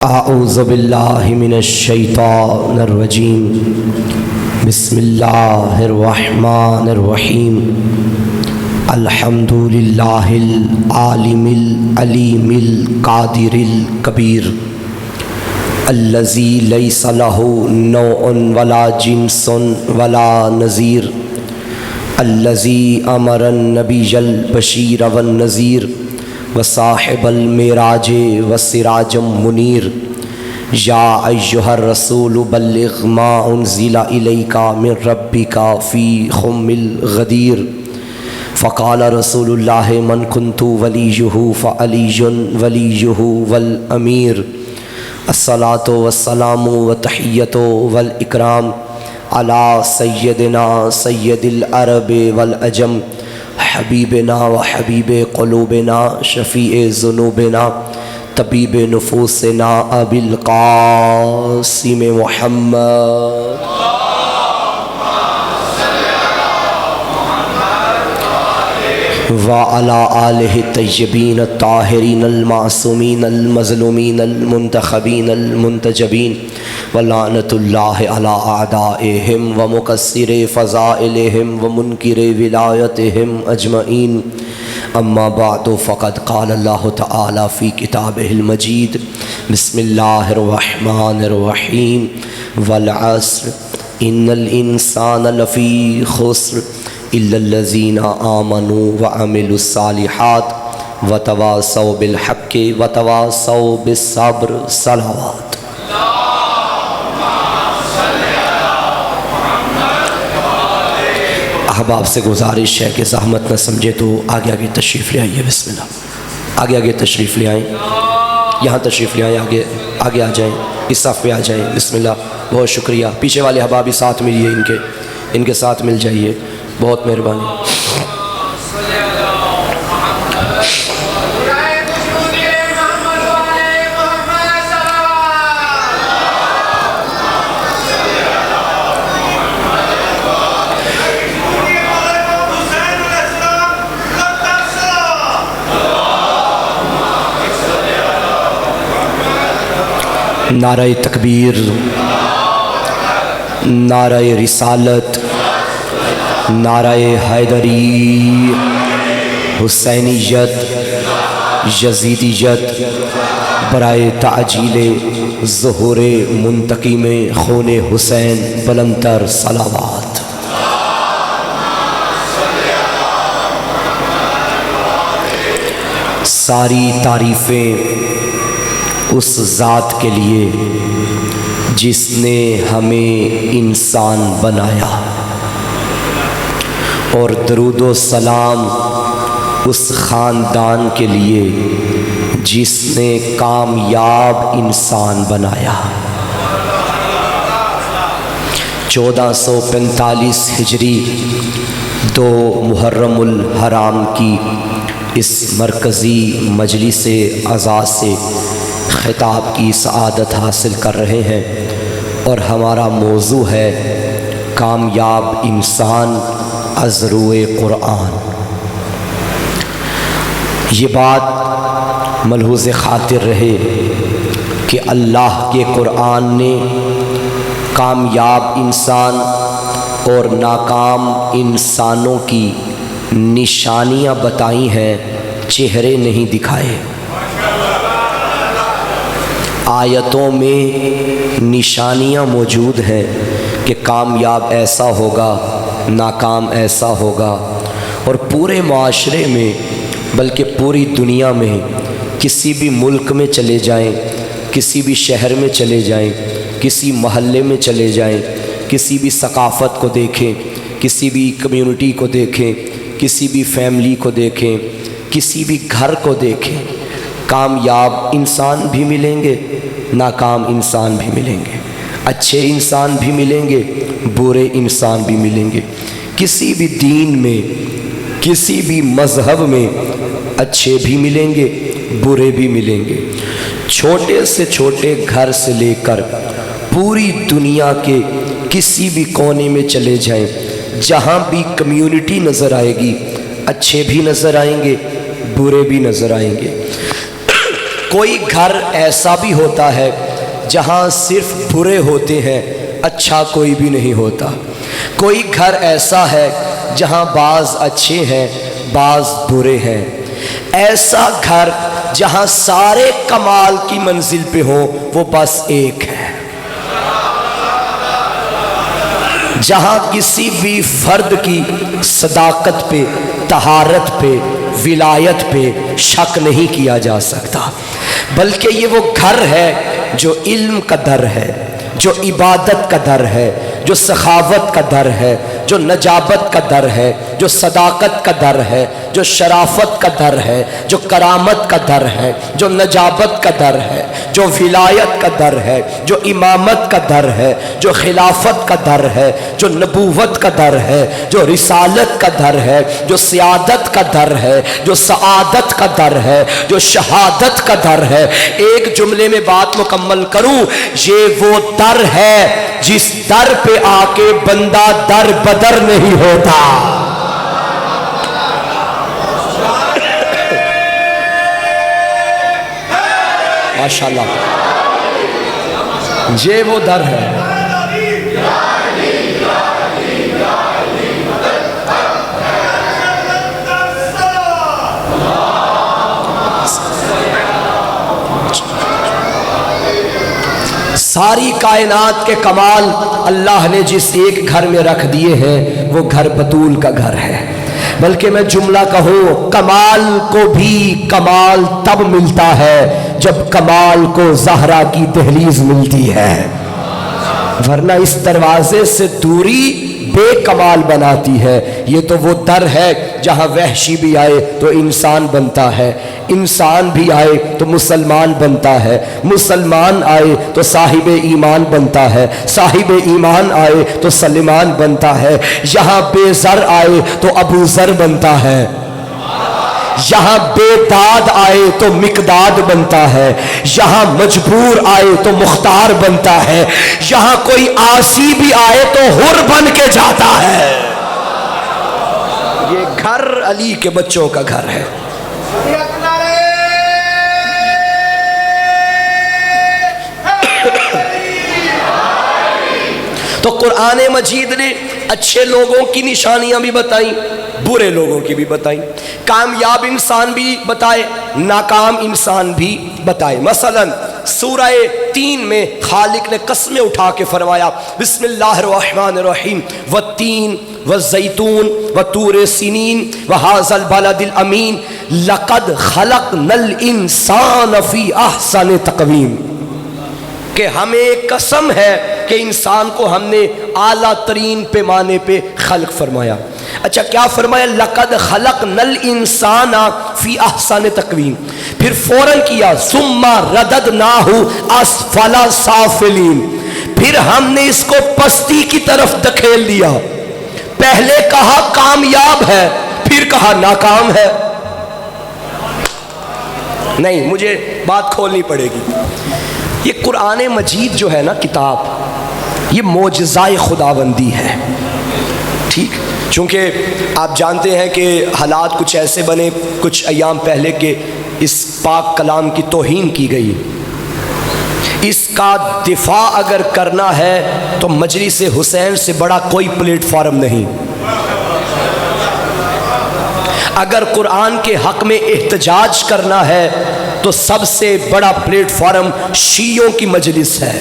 اعوذ باللہ من الشیطان الرجیم بسم اللہ الرحمن الرحیم الحمد للہ العالم العلیم القادر الکبیر الذی لیس لہ نوع ولا جنس ولا نظیر الذی امر النبی البشیر والنذیر وصاحب المعراج وسراج منیر یا ایہا الرسول بلغ ما انزل الیک من ربک فی خم الغدیر فقال رسول اللہ من کنت ولیہ فعلی ولیہ والامیر الصلاة والسلام والتحیۃ والاکرام علی سیدنا سید العرب والعجم حبیبنا و حبیب قلوبنا شفیع ذنوبنا طبیب نفوسنا ابی القاسم محمد وعلی آلہ الطیبین الطاہرین المعصومین المظلومین المنتخبین المنتجبین ولعنت اللہ علی اعدائہم ومکسر فضائلہم ومنکر ولایتہم اجمعین اما بعد فقد قال اللہ تعالی فی کتابہ المجید بسم اللہ الرحمن الرحیم والعصر ان الانسان لفی خسر الا الذین آمنوا وعملوا الصالحات وتواصوا بالحق وتواصوا بالصبر صلوات۔ احباب سے گزارش ہے کہ زحمت نہ سمجھے تو آگے آگے تشریف لے آئیے، بسم اللہ، آگے آگے تشریف لے آئیں، یہاں تشریف لے آئیں، آگے آ جائیں، اس صف پہ آ جائیں، بسم اللہ۔ بہت شکریہ، پیچھے والے احباب بھی ساتھ ملیے، ان کے ساتھ مل جائیے، بہت مہربانی۔ نعرہ تکبیر، نعرہ رسالت، نعرہ حیدری، حسینیت، یزیدیت، برائے تعجیل ظہور منتقم خون حسین بلندتر صلوات۔ ساری تعریفیں اس ذات کے لیے جس نے ہمیں انسان بنایا، اور درود و سلام اس خاندان کے لیے جس نے کامیاب انسان بنایا۔ 1445 ہجری 2 محرم الحرام کی اس مرکزی مجلس اعزاز سے خطاب کی سعادت حاصل کر رہے ہیں، اور ہمارا موضوع ہے کامیاب انسان از روئے قرآن۔ یہ بات ملحوظ خاطر رہے کہ اللہ کے قرآن نے کامیاب انسان اور ناکام انسانوں کی نشانیاں بتائی ہیں، چہرے نہیں دکھائے۔ آیتوں میں نشانیاں موجود ہیں کہ کامیاب ایسا ہوگا، ناکام ایسا ہوگا، اور پورے معاشرے میں بلکہ پوری دنیا میں کسی بھی ملک میں چلے جائیں، کسی بھی شہر میں چلے جائیں، کسی محلے میں چلے جائیں، کسی بھی ثقافت کو دیکھیں، کسی بھی کمیونٹی کو دیکھیں، کسی بھی فیملی کو دیکھیں، کسی بھی گھر کو دیکھیں، کامیاب انسان بھی ملیں گے، ناکام انسان بھی ملیں گے، اچھے انسان بھی ملیں گے، برے انسان بھی ملیں گے۔ کسی بھی دین میں، کسی بھی مذہب میں اچھے بھی ملیں گے، برے بھی ملیں گے۔ چھوٹے سے چھوٹے گھر سے لے کر پوری دنیا کے کسی بھی کونے میں چلے جائیں، جہاں بھی کمیونٹی نظر آئے گی، اچھے بھی نظر آئیں گے، برے بھی نظر آئیں گے۔ کوئی گھر ایسا بھی ہوتا ہے جہاں صرف برے ہوتے ہیں، اچھا کوئی بھی نہیں ہوتا۔ کوئی گھر ایسا ہے جہاں بعض اچھے ہیں، بعض برے ہیں۔ ایسا گھر جہاں سارے کمال کی منزل پہ ہوں، وہ بس ایک ہے۔ جہاں کسی بھی فرد کی صداقت پہ، طہارت پہ، ولایت پہ شک نہیں کیا جا سکتا، بلکہ یہ وہ گھر ہے جو علم کا در ہے، جو عبادت کا در ہے، جو سخاوت کا در ہے، جو نجابت کا در ہے، جو صداقت کا در ہے، جو شرافت کا در ہے، جو کرامت کا در ہے، جو نجابت کا در ہے، جو ولایت کا در ہے، جو امامت کا در ہے، جو خلافت کا در ہے، جو نبوت کا در ہے، جو رسالت کا در ہے، جو سیادت کا در ہے، جو سعادت کا در ہے، جو شہادت کا در ہے۔ ایک جملے میں بات مکمل کروں، یہ وہ در ہے جس در پہ آ کے بندہ در بدر نہیں ہوتا۔ ماشاءاللہ، یہ وہ در ہے۔ ساری کائنات کے کمال اللہ نے جس ایک گھر میں رکھ دیے ہیں، وہ گھر بطول کا گھر ہے۔ بلکہ میں جملہ کہوں، کمال کو بھی کمال تب ملتا ہے جب کمال کو زہرا کی دہلیز ملتی ہے، ورنہ اس دروازے سے دوری بے کمال بناتی ہے۔ یہ تو وہ در ہے جہاں وحشی بھی آئے تو انسان بنتا ہے، انسان بھی آئے تو مسلمان بنتا ہے، مسلمان آئے تو صاحب ایمان بنتا ہے، صاحب ایمان آئے تو سلمان بنتا ہے، یہاں بے زر آئے تو ابو ذر بنتا ہے، یہاں بے داد آئے تو مقداد بنتا ہے، یہاں مجبور آئے تو مختار بنتا ہے، یہاں کوئی عاصی بھی آئے تو حر بن کے جاتا ہے۔ یہ گھر علی کے بچوں کا گھر ہے۔ تو قرآن مجید نے اچھے لوگوں کی نشانیاں بھی بتائیں، برے لوگوں کی بھی بتائیں، کامیاب انسان بھی بتائے، ناکام انسان بھی بتائے۔ مثلا سورہ 3 میں خالق نے قسمیں اٹھا کے فرمایا، بسم اللہ الرحمن الرحیم، والتین والزیتون وطور سینین وہذا البلد الامین لقد خلقنا الانسان فی احسن تقویم، کہ ہمیں قسم ہے کہ انسان کو ہم نے اعلیٰ ترین پیمانے پہ خلق فرمایا۔ اچھا کیا فرمایا؟ لقد خلقنا الانسان فی احسن تقویم، پھر فوراً کیا ثم رددناہ اسفل سافلین، پھر ہم نے اس کو پستی کی طرف دھکیل دیا۔ پہلے کہا کامیاب ہے، پھر کہا ناکام ہے۔ نہیں، مجھے بات کھولنی پڑے گی۔ یہ قرآن مجید جو ہے نا کتاب، یہ معجزۂ خداوندی ہے، ٹھیک؟ چونکہ آپ جانتے ہیں کہ حالات کچھ ایسے بنے کچھ ایام پہلے کہ اس پاک کلام کی توہین کی گئی۔ اس کا دفاع اگر کرنا ہے تو مجلس حسین سے بڑا کوئی پلیٹ فارم نہیں۔ اگر قرآن کے حق میں احتجاج کرنا ہے تو سب سے بڑا پلیٹ فارم شیعوں کی مجلس ہے،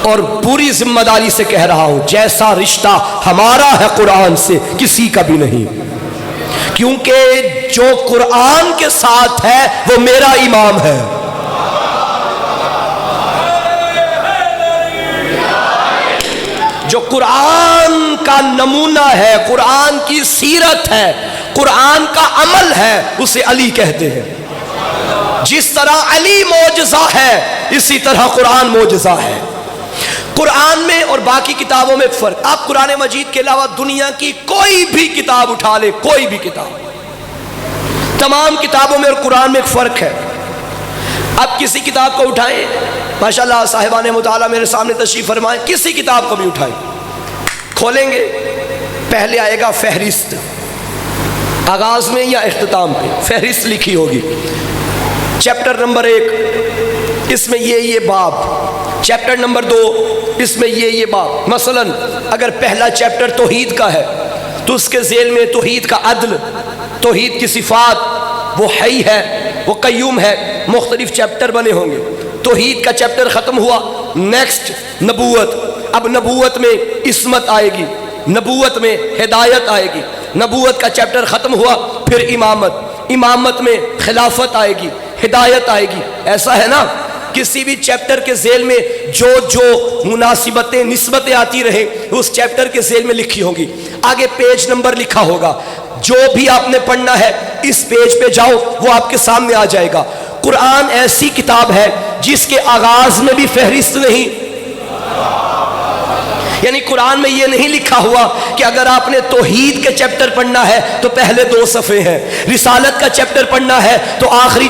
اور پوری ذمہ داری سے کہہ رہا ہوں جیسا رشتہ ہمارا ہے قرآن سے کسی کا بھی نہیں، کیونکہ جو قرآن کے ساتھ ہے وہ میرا امام ہے۔ جو قرآن کا نمونہ ہے، قرآن کی سیرت ہے، قرآن کا عمل ہے، اسے علی کہتے ہیں۔ جس طرح علی معجزہ ہے اسی طرح قرآن معجزہ ہے۔ قرآن میں اور باقی کتابوں میں فرق، آپ قرآن مجید کے علاوہ دنیا کی کوئی بھی کتاب اٹھا لے، کوئی بھی کتاب، تمام کتابوں میں اور قرآن میں ایک فرق ہے۔ آپ کسی کتاب کو اٹھائیں، ماشاءاللہ صاحبان مطالعہ میرے سامنے تشریف فرمائیں، کسی کتاب کو بھی اٹھائیں، کھولیں گے پہلے آئے گا فہرست، آغاز میں یا اختتام پہ فہرست لکھی ہوگی، چیپٹر نمبر 1 اس میں یہ باب، چیپٹر نمبر 2 اس میں یہ باب. مثلا اگر پہلا چیپٹر توحید کا ہے تو اس کے ذیل میں توحید کا عدل، توحید کی صفات، وہ حی ہے، وہ قیوم ہے، مختلف چیپٹر بنے ہوں گے. توحید کا چیپٹر ختم ہوا، نیکسٹ نبوت. اب نبوت میں عصمت آئے گی، نبوت میں ہدایت آئے گی. نبوت کا چیپٹر ختم ہوا، پھر امامت، امامت میں خلافت آئے گی، ہدایت آئے گی. ایسا ہے نا، کسی بھی چیپٹر کے ذیل میں جو مناسبتیں، نسبتیں آتی رہیں اس چیپٹر کے ذیل میں لکھی ہوں گی. آگے پیج نمبر لکھا ہوگا. جو بھی آپ نے پڑھنا ہے اس پیج پہ جاؤ، وہ آپ کے سامنے آ جائے گا. قرآن ایسی کتاب ہے جس کے آغاز میں بھی فہرست نہیں. یعنی قرآن میں یہ نہیں لکھا ہوا کہ اگر آپ نے توحید کے چیپٹر پڑھنا ہے تو پہلے 2 صفحے ہیں، رسالت کا چیپٹر پڑھنا ہے تو آخری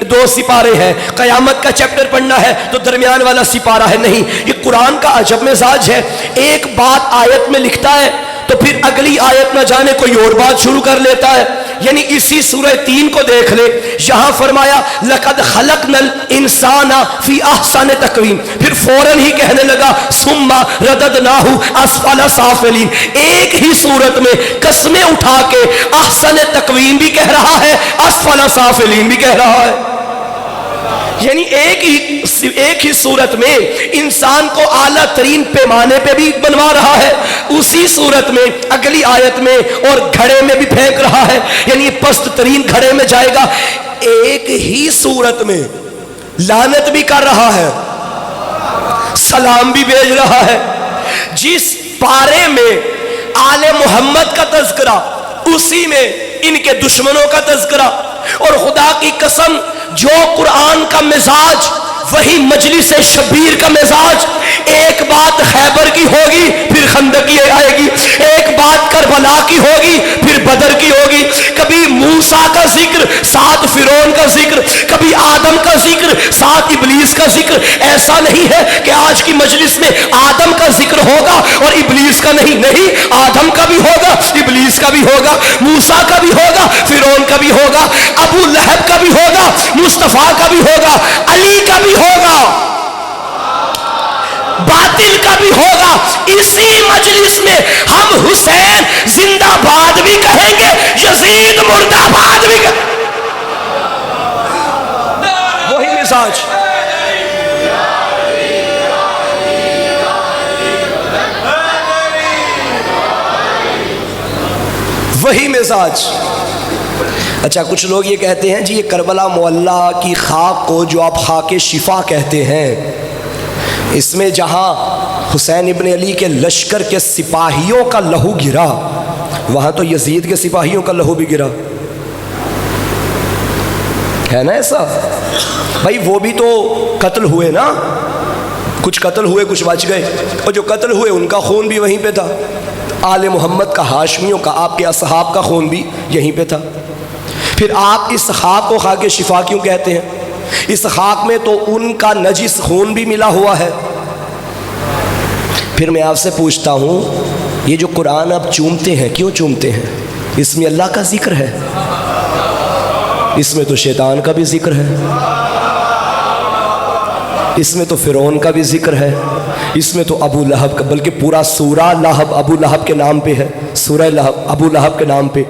2 سپارے ہیں، قیامت کا چیپٹر پڑھنا ہے تو درمیان والا سپارہ ہے. نہیں، یہ قرآن کا عجب مزاج ہے. ایک بات آیت میں لکھتا ہے تو پھر اگلی آیت نہ جانے کوئی اور بات شروع کر لیتا ہے. یعنی اسی سورہ 3 کو دیکھ لے، یہاں فرمایا لَقَدْ خَلَقْنَا الْإِنسَانَ فِي أَحْسَنِ تَقْوِيمٍ، پھر فوراً ہی کہنے لگا ثُمَّ رَدَدْنَاهُ أَسْفَلَ سَافِلِينَ. ایک ہی صورت میں قسمیں اٹھا کے احسن تقویم بھی کہہ رہا ہے، اسفل سافلین بھی کہہ رہا ہے. یعنی ایک ہی صورت میں انسان کو اعلیٰ ترین پیمانے پہ بھی بنوا رہا ہے، اسی صورت میں اگلی آیت میں اور گھڑے میں بھی پھینک رہا ہے. یعنی پست ترین گھڑے میں جائے گا. ایک ہی صورت میں لعنت بھی کر رہا ہے، سلام بھی بھیج رہا ہے. جس پارے میں آل محمد کا تذکرہ، اسی میں ان کے دشمنوں کا تذکرہ. اور خدا کی قسم، جو قرآن کا مزاج وہی مجلس شبیر کا مزاج. ایک بات خیبر کی ہوگی پھر خندق کی آئے گی، ایک بات کربلا کی ہوگی پھر بدر کی ہوگی. کبھی موسیٰ کا ذکر ساتھ فرعون کا ذکر، کبھی آدم کا ذکر ساتھ ابلیس کا ذکر. ایسا نہیں ہے کہ آج کی مجلس میں آدم کا ذکر ہوگا اور ابلیس کا نہیں. نہیں، آدم کا بھی ہوگا، ابلیس کا بھی ہوگا، موسیٰ کا بھی ہوگا، فرعون کا بھی ہوگا، ابو لہب کا بھی ہوگا، مصطفیٰ کا بھی ہوگا، علی کا بھی ہوگا، باطل کا بھی ہوگا. اسی مجلس میں ہم حسین زندہ باد بھی کہیں گے، یزید مردہ باد بھی کہیں گے. وہی مزاج. وہی مزاج. اچھا، کچھ لوگ یہ کہتے ہیں جی یہ کربلا معلیٰ کی خاک کو جو آپ خاک شفا کہتے ہیں، اس میں جہاں حسین ابن علی کے لشکر کے سپاہیوں کا لہو گرا، وہاں تو یزید کے سپاہیوں کا لہو بھی گرا ہے نا. ایسا بھائی وہ بھی تو قتل ہوئے نا، کچھ قتل ہوئے کچھ بچ گئے، اور جو قتل ہوئے ان کا خون بھی وہیں پہ تھا. آل محمد کا، ہاشمیوں کا، آپ کے اصحاب کا خون بھی یہیں پہ تھا. پھر آپ اس خاک کو خاک شفا کیوں کہتے ہیں؟ اس خاک میں تو ان کا نجس خون بھی ملا ہوا ہے. پھر میں آپ سے پوچھتا ہوں، یہ جو قرآن آپ چومتے ہیں، کیوں چومتے ہیں؟ اس میں اللہ کا ذکر ہے، اس میں تو شیطان کا بھی ذکر ہے، اس میں تو فرعون کا بھی ذکر ہے، اس میں تو ابو لہب کا، بلکہ پورا سورہ لہب ابو لہب کے نام پہ ہے، سورہ لہب ابو لہب کے نام پہ.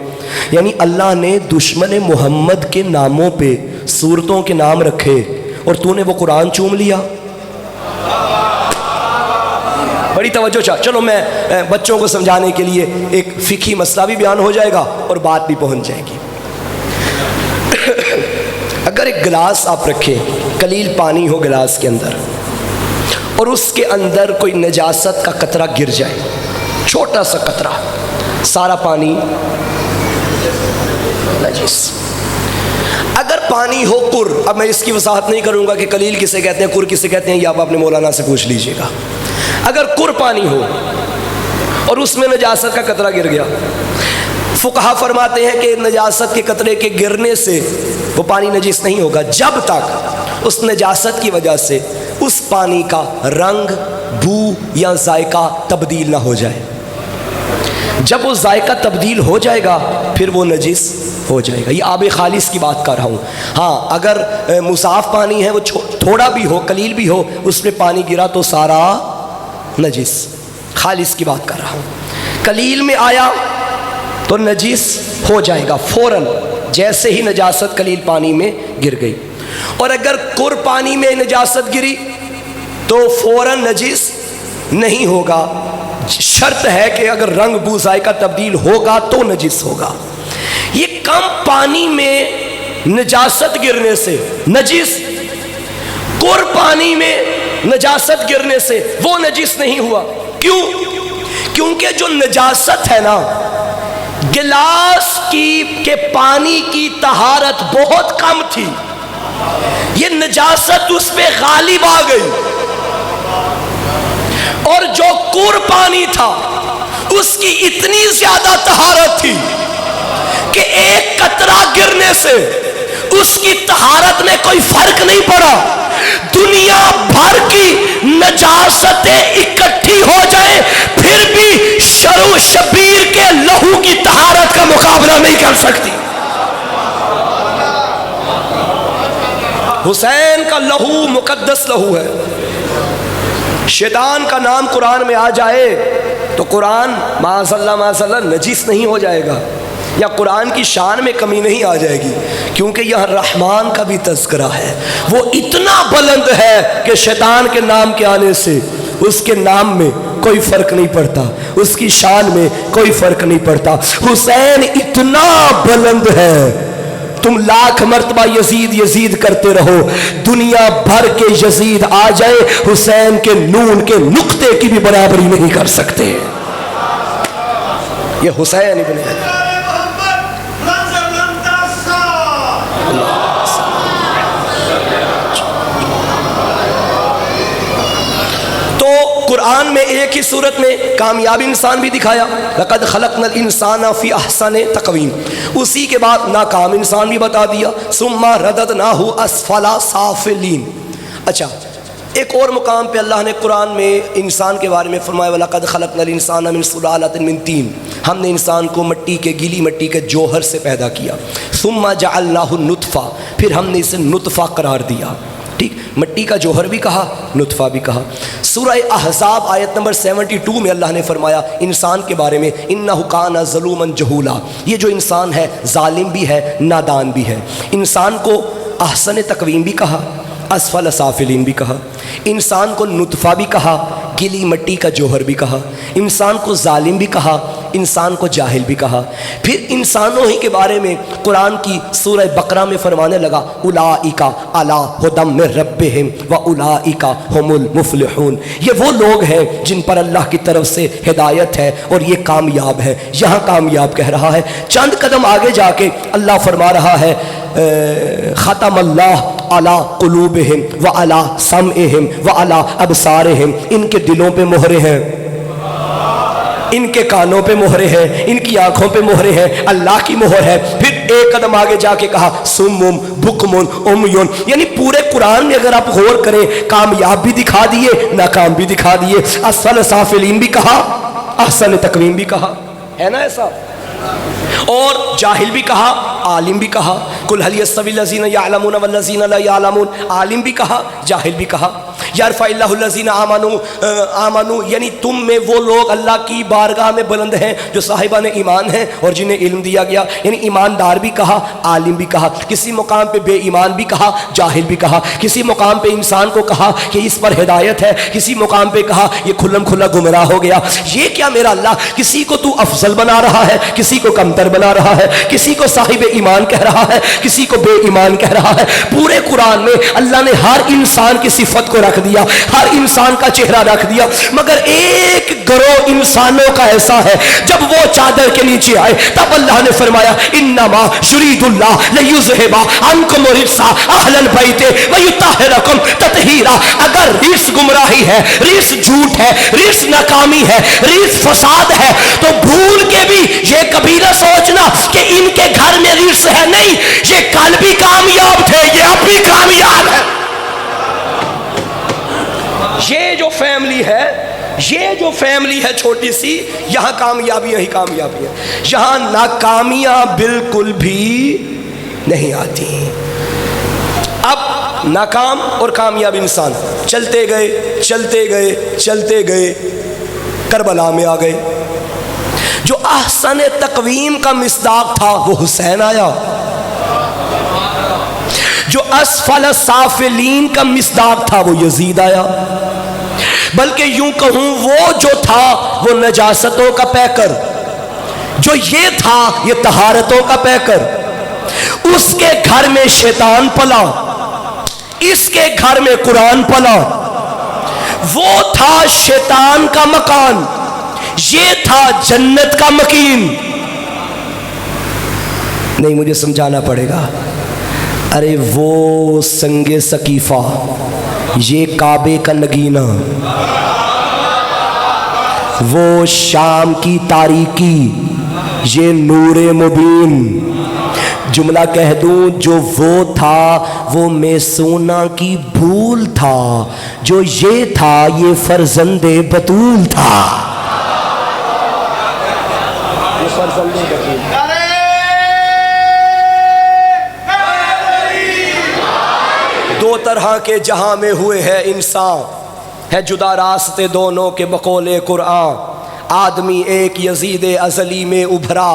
یعنی اللہ نے دشمن محمد کے ناموں پہ سورتوں کے نام رکھے اور تو نے وہ قرآن چوم لیا. بڑی توجہ چاہ. چلو میں بچوں کو سمجھانے کے لیے ایک فقہی مسئلہ بھی بیان ہو جائے گا اور بات بھی پہنچ جائے گی. اگر ایک گلاس آپ رکھیں، قلیل پانی ہو گلاس کے اندر، اور اس کے اندر کوئی نجاست کا قطرہ گر جائے، چھوٹا سا قطرہ، سارا پانی نجس. اگر پانی ہو قر، اب میں اس کی وضاحت نہیں کروں گا کہ قلیل کسے کہتے ہیں، قر کسے کہتے ہیں، یہ آپ اپنے مولانا سے پوچھ لیجئے گا. اگر قر پانی ہو اور اس میں نجاست کا قطرہ گر گیا، فقہا فرماتے ہیں کہ نجاست کے قطرے کے گرنے سے وہ پانی نجس نہیں ہوگا جب تک اس نجاست کی وجہ سے اس پانی کا رنگ، بو یا ذائقہ تبدیل نہ ہو جائے. جب وہ ذائقہ تبدیل ہو جائے گا پھر وہ نجس ہو جائے گا. یہ آب خالص کی بات کر رہا ہوں. ہاں اگر مصاف پانی ہے وہ تھوڑا بھی ہو قلیل بھی ہو اس میں پانی گرا تو سارا نجس. خالص کی بات کر رہا ہوں. قلیل میں آیا تو نجس ہو جائے گا فوراً جیسے ہی نجاست قلیل پانی میں گر گئی. اور اگر کر پانی میں نجاست گری تو فوراً نجس نہیں ہوگا. شرط ہے کہ اگر رنگ بو ذائقہ تبدیل ہوگا تو نجس ہوگا. یہ کم پانی میں نجاست گرنے سے نجس، کر پانی میں نجاست گرنے سے وہ نجس نہیں ہوا. کیوں؟ کیونکہ جو نجاست ہے نا، گلاس کے پانی کی طہارت بہت کم تھی، یہ نجاست اس پہ غالب آ گئی. اور جو کور پانی تھا اس کی اتنی زیادہ طہارت تھی کہ ایک قطرہ گرنے سے اس کی طہارت میں کوئی فرق نہیں پڑا. دنیا بھر کی نجاستیں اکٹھی ہو جائیں پھر بھی شر و شبیر کے لہو کی طہارت کا مقابلہ نہیں کر سکتی. حسین کا لہو مقدس لہو ہے. شیطان کا نام قرآن میں آ جائے تو قرآن معاذ اللہ نجس نہیں ہو جائے گا، یا قرآن کی شان میں کمی نہیں آ جائے گی، کیونکہ یہاں رحمان کا بھی تذکرہ ہے. وہ اتنا بلند ہے کہ شیطان کے نام کے آنے سے اس کے نام میں کوئی فرق نہیں پڑتا، اس کی شان میں کوئی فرق نہیں پڑتا. حسین اتنا بلند ہے، تم لاکھ مرتبہ یزید یزید کرتے رہو، دنیا بھر کے یزید آ جائے حسین کے نون کے نقطے کی بھی برابری نہیں کر سکتے. یہ حسین ابن علی. تو قرآن میں ایک ہی صورت میں کامیاب انسان بھی دکھایا، لقد خلقنا الانسان فی احسن تقویم. اسی کے بعد ناکام انسان بھی بتا دیا، ثم رددناہ اسفل سافلین. اچھا ایک اور مقام پہ اللہ نے قرآن میں انسان کے بارے میں فرمایا وَلَقَدْ خَلَقْنَا الْإِنسَانَ مِنْ سُلَالَةٍ مِنْ طِينٍ. ہم نے انسان کو گیلی مٹی کے جوہر سے پیدا کیا. ثُمَّ جَعَلْنَاهُ نُطْفَةً، پھر ہم نے اسے نطفہ قرار دیا. ٹھیک، مٹی کا جوہر بھی کہا، نطفہ بھی کہا. سورہ احزاب آیت نمبر 72 میں اللہ نے فرمایا انسان کے بارے میں اِنَّهُ كَانَ ظَلُومًا جَهُولًا. یہ جو انسان ہے ظالم بھی ہے، نادان بھی ہے. انسان کو احسن تقویم بھی کہا، اسفل سافلین بھی کہا، انسان کو نطفہ بھی کہا، گلی مٹی کا جوہر بھی کہا، انسان کو ظالم بھی کہا، انسان کو جاہل بھی کہا. پھر انسانوں ہی کے بارے میں قرآن کی سورہ بقرہ میں فرمانے لگا اولئک علی ھدی من ربہم واولئک ھم المفلحون. یہ وہ لوگ ہیں جن پر اللہ کی طرف سے ہدایت ہے اور یہ کامیاب ہے. یہاں کامیاب کہہ رہا ہے، چند قدم آگے جا کے اللہ فرما رہا ہے ختم اللہ علی قلوبہم وعلی سمعہم وعلی ابصارہم. ان کے دلوں پہ مہرے ہیں، ان کے کانوں پہ مہرے ہیں، ان کی آنکھوں پہ مہرے ہیں، اللہ کی مہر ہے. پھر ایک قدم آگے جا کے کہا سمم بکمن امیون. یعنی پورے قرآن میں اگر آپ غور کریں کامیاب بھی دکھا دیے، ناکام بھی دکھا دیے. اسفل سافلین بھی کہا، احسن تقویم بھی کہا، ہے نا ایسا؟ اور جاہل بھی کہا، عالم بھی کہا. قل هل يستوي الذين يعلمون والذين لا يعلمون. عالم بھی کہا، جاہل بھی کہا. یرفع اللہ الذین آمنوا یعنی تم میں وہ لوگ اللہ کی بارگاہ میں بلند ہیں جو صاحبان ایمان ہیں اور جنہیں علم دیا گیا. یعنی ایماندار بھی کہا، عالم بھی کہا. کسی مقام پہ بے ایمان بھی کہا، جاہل بھی کہا. کسی مقام پہ انسان کو کہا کہ اس پر ہدایت ہے، کسی مقام پہ کہا یہ کھلم کھلا گمراہ ہو گیا. یہ کیا میرا اللہ کسی کو تو افضل بنا رہا ہے، کسی کو کمتر بنا رہا ہے، کسی کو صاحب ایمان کہہ رہا ہے، کسی کو بے ایمان کہہ رہا ہے. پورے قرآن میں اللہ نے ہر انسان کی صفت کو رکھ دیا، ہر انسان کا چہرہ رکھ دیا. مگر ایک گروہ انسانوں کا ایسا ہے جب وہ چادر کے نیچے آئے تب اللہ نے فرمایا انما یرید اللہ لیذھب عنکم الرجس اہل البیت ویطہرکم تطہیرا. اگر ریس گمراہی ہے، ریس جھوٹ ہے، ریس ناکامی ہے، ریس فساد ہے تو بھول کے بھی یہ کبھی نہ سوچنا کہ ان کے گھر میں ریس ہے. نہیں، یہ کل بھی کامیاب تھے، یہ اب بھی کامیاب ہے. یہ جو فیملی ہے یہ جو فیملی ہے چھوٹی سی، یہاں کامیابیاں ہی کامیابی ہے، یہاں ناکامیاں بالکل بھی نہیں آتی۔ اب ناکام اور کامیاب انسان چلتے گئے چلتے گئے چلتے گئے، کربلا میں آ گئے۔ جو احسن تقویم کا مصداق تھا وہ حسین آیا، جو اسفل سافلین کا مصداق تھا وہ یزید آیا، بلکہ یوں کہوں وہ جو تھا وہ نجاستوں کا پیکر، جو یہ تھا یہ طہارتوں کا پیکر، اس کے گھر میں شیطان پلا، اس کے گھر میں قرآن پلا۔ وہ تھا شیطان کا مکان، یہ تھا جنت کا مکین۔ نہیں، مجھے سمجھانا پڑے گا۔ ارے وہ سنگ سقیفہ، یہ کعبے کا نگینہ، وہ شام کی تاریکی، یہ نور مبین۔ جملہ کہہ دوں، جو وہ تھا وہ میسونا کی بھول تھا، جو یہ تھا یہ فرزند بطول تھا۔ یہ فرزند بطول۔ دو طرح کے جہاں میں ہوئے ہے انسان، ہے جدا راستے دونوں کے بقول قرآن۔ آدمی ایک یزید ازلی میں ابھرا،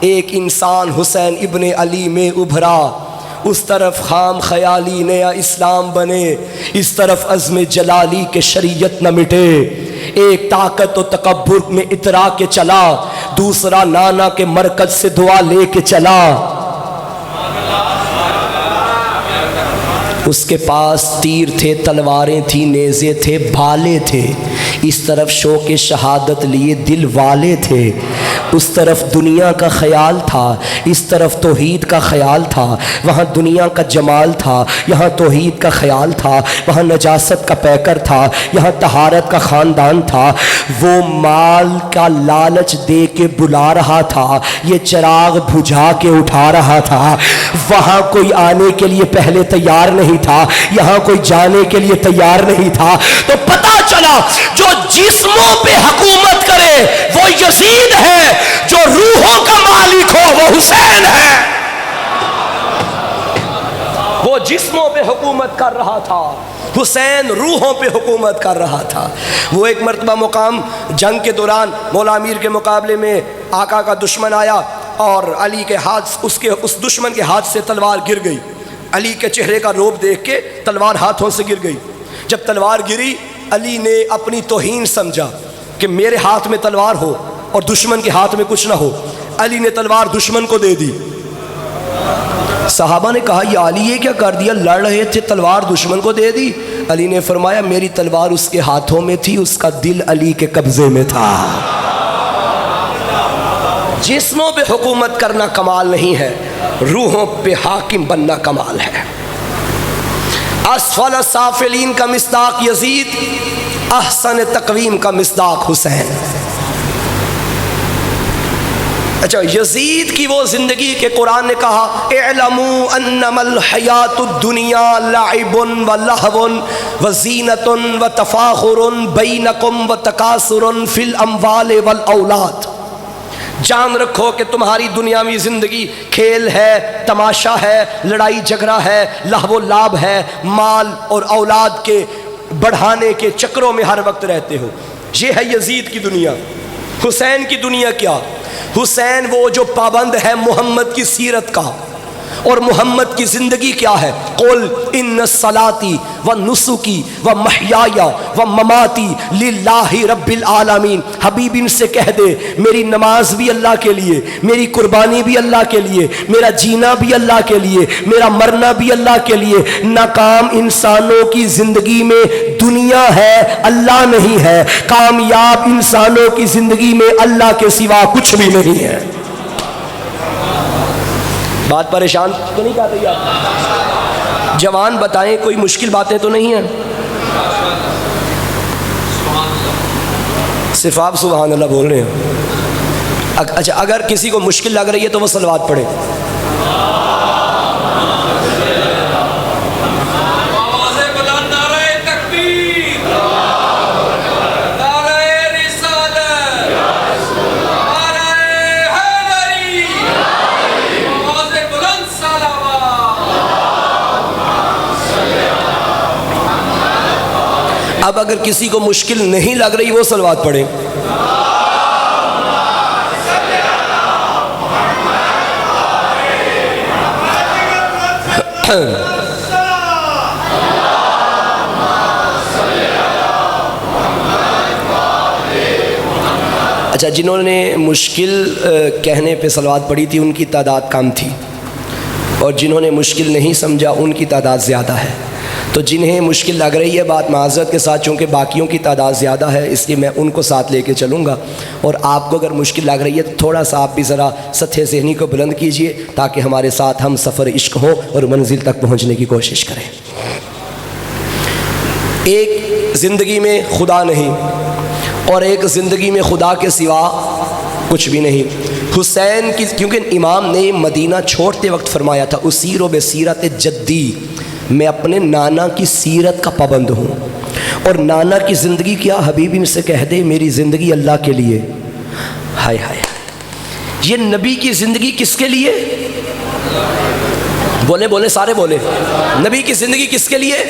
ایک انسان حسین ابن علی میں ابھرا۔ اس طرف خام خیالی نیا اسلام بنے، اس طرف عزم جلالی کے شریعت نہ مٹے۔ ایک طاقت و تکبر میں اترا کے چلا، دوسرا نانا کے مرکز سے دعا لے کے چلا۔ اس کے پاس تیر تھے، تلواریں تھی، نیزے تھے، بھالے تھے۔ اس طرف شوق شہادت لیے دل والے تھے، اس طرف دنیا کا خیال تھا، اس طرف توحید کا خیال تھا۔ وہاں دنیا کا جمال تھا، یہاں توحید کا خیال تھا۔ وہاں نجاست کا پیکر تھا، یہاں طہارت کا خاندان تھا۔ وہ مال کا لالچ دے کے بلا رہا تھا، یہ چراغ بجھا کے اٹھا رہا تھا۔ وہاں کوئی آنے کے لیے پہلے تیار نہیں تھا، یہاں کوئی جانے کے لیے تیار نہیں تھا۔ تو پتہ چلا جو جسموں پہ حکومت کرے وہ یزید ہے، جو روحوں کا مالک ہو وہ حسین ہے۔ وہ جسموں پہ حکومت کر رہا تھا، حسین روحوں پہ حکومت کر رہا تھا۔ وہ ایک مرتبہ مقام جنگ کے دوران مولا امیر کے مقابلے میں آقا کا دشمن آیا اور علی کے ہاتھ اس دشمن کے ہاتھ سے تلوار گر گئی۔ علی کے چہرے کا روب دیکھ کے تلوار ہاتھوں سے گر گئی۔ جب تلوار گری، علی نے اپنی توہین سمجھا کہ میرے ہاتھ میں تلوار ہو اور دشمن کے ہاتھ میں کچھ نہ ہو۔ علی نے تلوار دشمن کو دے دی۔ صحابہ نے کہا یا علی یہ کیا کر دیا، لڑ رہے تھے تلوار دشمن کو دے دی۔ علی نے فرمایا میری تلوار اس کے ہاتھوں میں تھی، اس کا دل علی کے قبضے میں تھا۔ جسموں پہ حکومت کرنا کمال نہیں ہے، روحوں پہ حاکم بننا کمال ہے۔ اسفل سافلین کا مصداق یزید، احسن تقویم کا مصداق حسین۔ اچھا، یزید کی وہ زندگی کہ قرآن نے کہا اعلموا انما الحیات الدنیا لعب ولہو وزینۃ وتفاخر بینکم وتکاثر فی الاموال والاولاد۔ جان رکھو کہ تمہاری دنیاوی زندگی کھیل ہے، تماشا ہے، لڑائی جھگڑا ہے، لہو و لعب ہے، مال اور اولاد کے بڑھانے کے چکروں میں ہر وقت رہتے ہو۔ یہ ہے یزید کی دنیا۔ حسین کی دنیا کیا؟ حسین وہ جو پابند ہے محمد کی سیرت کا، اور محمد کی زندگی کیا ہے؟ قل ان صلاتی و نسکی و محیای و مماتی للہ رب العالمین۔ حبیب ان سے کہہ دے میری نماز بھی اللہ کے لیے، میری قربانی بھی اللہ کے لیے، میرا جینا بھی اللہ کے لیے، میرا مرنا بھی اللہ کے لیے۔ ناکام انسانوں کی زندگی میں دنیا ہے، اللہ نہیں ہے۔ کامیاب انسانوں کی زندگی میں اللہ کے سوا کچھ بھی نہیں ہے۔ بات پریشان تو نہیں کر رہی آپ؟ جوان بتائیں کوئی مشکل باتیں تو نہیں ہیں؟ صرف آپ سبحان اللہ بول رہے ہیں۔ اچھا، اگر کسی کو مشکل لگ رہی ہے تو وہ صلوات پڑھے۔ آواز بلند، نعرہ تکبیر، نعرہ اب اگر کسی کو مشکل نہیں لگ رہی وہ صلوات پڑھیں. اچھا، جنہوں نے مشکل کہنے پہ صلوات پڑھی تھی ان کی تعداد کم تھی، اور جنہوں نے مشکل نہیں سمجھا ان کی تعداد زیادہ ہے. تو جنہیں مشکل لگ رہی ہے بات معذرت کے ساتھ، چونکہ باقیوں کی تعداد زیادہ ہے اس لیے میں ان کو ساتھ لے کے چلوں گا. اور آپ کو اگر مشکل لگ رہی ہے تو تھوڑا سا آپ بھی ذرا سطح ذہنی کو بلند کیجئے تاکہ ہمارے ساتھ ہم سفر عشق ہوں اور منزل تک پہنچنے کی کوشش کریں. ایک زندگی میں خدا نہیں اور ایک زندگی میں خدا کے سوا کچھ بھی نہیں. حسین کی، کیونکہ امام نے مدینہ چھوڑتے وقت فرمایا تھا اسیر و بسیرت جدی، میں اپنے نانا کی سیرت کا پابند ہوں. اور نانا کی زندگی کیا، حبیبی میں سے کہہ دے میری زندگی اللہ کے لیے. ہائے ہائے، یہ نبی کی زندگی کس کے لیے؟ بولے بولے سارے بولے، نبی کی زندگی کس کے لیے؟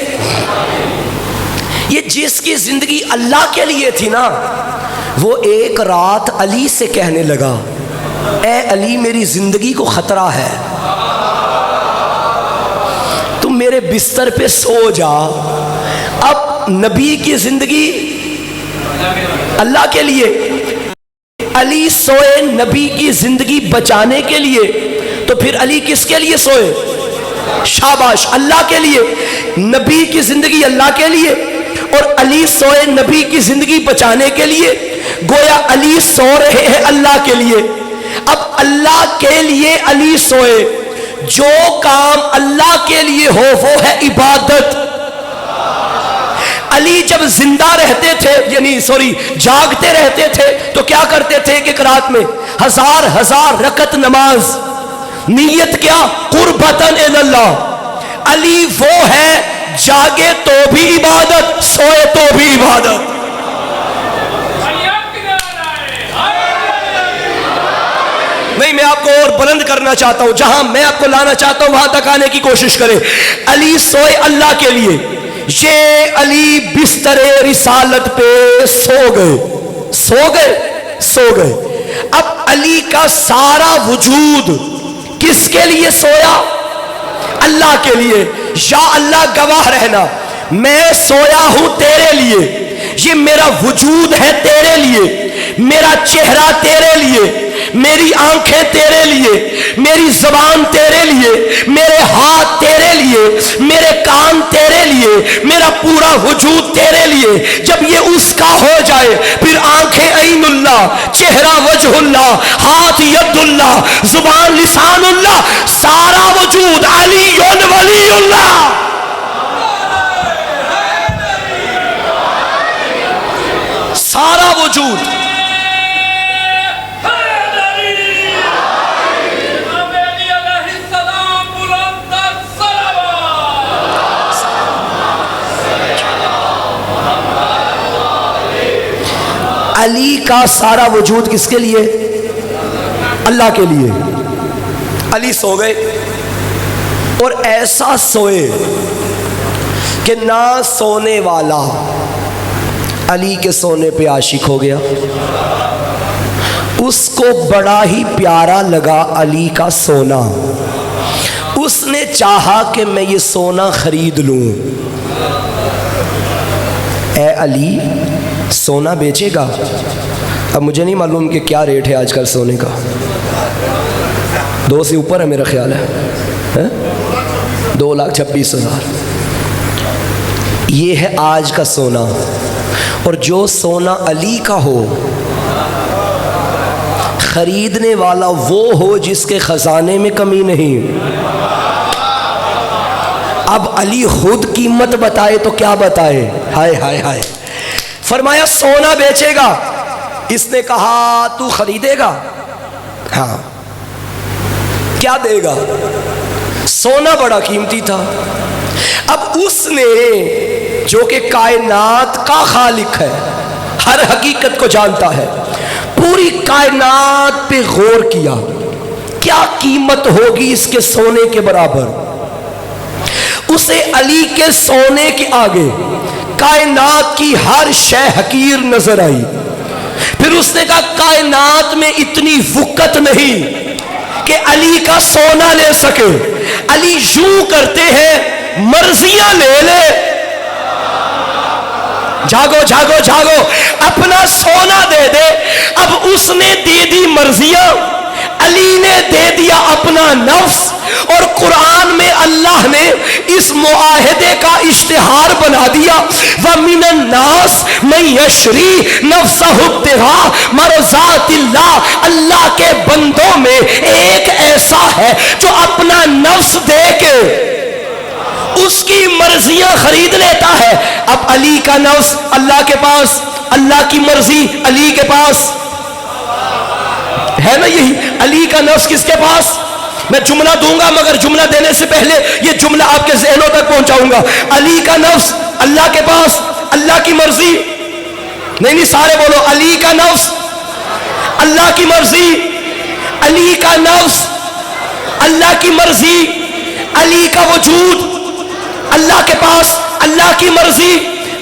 یہ جس کی زندگی اللہ کے لیے تھی نا، وہ ایک رات علی سے کہنے لگا اے علی میری زندگی کو خطرہ ہے، تم میرے بستر پہ سو جا. اب نبی کی زندگی اللہ کے لیے، علی سوئے نبی کی زندگی بچانے کے لیے، تو پھر علی کس کے لیے سوئے؟ شاباش، اللہ کے لیے. نبی کی زندگی اللہ کے لیے اور علی سوئے نبی کی زندگی بچانے کے لیے. گویا علی سو رہے ہیں اللہ کے لیے. اب اللہ کے لیے علی سوئے، جو کام اللہ کے لیے ہو وہ ہے عبادت. علی جب زندہ رہتے تھے، جاگتے رہتے تھے تو کیا کرتے تھے کہ رات میں ہزار رکعت نماز. نیت کیا؟ قربتاً اللہ. علی وہ ہے جاگے تو بھی عبادت، سوئے تو بھی عبادت. نہیں، میں آپ کو اور بلند کرنا چاہتا ہوں، جہاں میں آپ کو لانا چاہتا ہوں وہاں تک آنے کی کوشش کریں. علی سوئے اللہ کے لیے. یہ علی بستر رسالت پہ سو گئے. اب علی کا سارا وجود کس کے لیے سویا؟ اللہ کے لیے. یا اللہ گواہ رہنا، میں سویا ہوں تیرے لیے، یہ میرا وجود ہے تیرے لیے، میرا چہرہ تیرے لیے، میری آنکھیں تیرے لیے، میری زبان تیرے لیے، میرے ہاتھ تیرے لیے، میرے کان تیرے لیے، میرا پورا وجود تیرے لیے. جب یہ اس کا ہو جائے پھر آنکھیں عین اللہ، چہرہ وجہ اللہ، ہاتھ ید اللہ، زبان لسان اللہ، سارا وجود علی ولی اللہ. سارا وجود علی کا سارا وجود کس کے لیے؟ اللہ کے لیے. علی سو گئے اور ایسا سوئے کہ نہ سونے والا علی کے سونے پہ عاشق ہو گیا. اس کو بڑا ہی پیارا لگا علی کا سونا. اس نے چاہا کہ میں یہ سونا خرید لوں. اے علی سونا بیچے گا؟ اب مجھے نہیں معلوم کہ کیا ریٹ ہے آج کل سونے کا، 2 سے اوپر ہے میرا خیال ہے، 2,26,000. یہ ہے آج کا سونا. اور جو سونا علی کا ہو، خریدنے والا وہ ہو جس کے خزانے میں کمی نہیں. اب علی خود قیمت بتائے تو کیا بتائے؟ ہائے ہائے ہائے. فرمایا سونا بیچے گا. اس نے کہا تو خریدے گا؟ ہاں. کیا دے گا؟ سونا بڑا قیمتی تھا. اب اس نے جو کہ کائنات کا خالق ہے، ہر حقیقت کو جانتا ہے، پوری کائنات پہ غور کیا کیا قیمت ہوگی اس کے سونے کے برابر. اسے علی کے سونے کے آگے کائنات کی ہر شے حقیر نظر آئی. پھر اس نے کہا کائنات میں اتنی وقت نہیں کہ علی کا سونا لے سکے. علی یوں کرتے ہیں مرضیاں لے لے. جاگو جاگو جاگو, اپنا سونا دے دے. اب اس نے دے دی مرضیاں, علی نے دے دیا اپنا نفس. اور قرآن میں اللہ نے اس معاہدے کا اشتہار بنا دیا, وَمِنَ النَّاسِ مَن يَشْرِي نَفْسَهُ ابْتِغَاءَ مَرْضَاتِ اللَّهِ. اللہ کے بندوں میں ایک ایسا ہے جو اپنا نفس دے کے اس کی مرضیاں خرید لیتا ہے. اب علی کا نفس اللہ کے پاس, اللہ کی مرضی علی کے پاس ہے نا. یہی علی کا نفس کس کے پاس؟ میں جملہ دوں گا مگر جملہ دینے سے پہلے یہ جملہ آپ کے ذہنوں تک پہنچاؤں گا. علی کا نفس اللہ کے پاس, اللہ کی مرضی. نہیں سارے بولو, علی کا نفس اللہ کی مرضی, علی کا نفس اللہ کی مرضی, علی کا وجود اللہ کے پاس, اللہ کی مرضی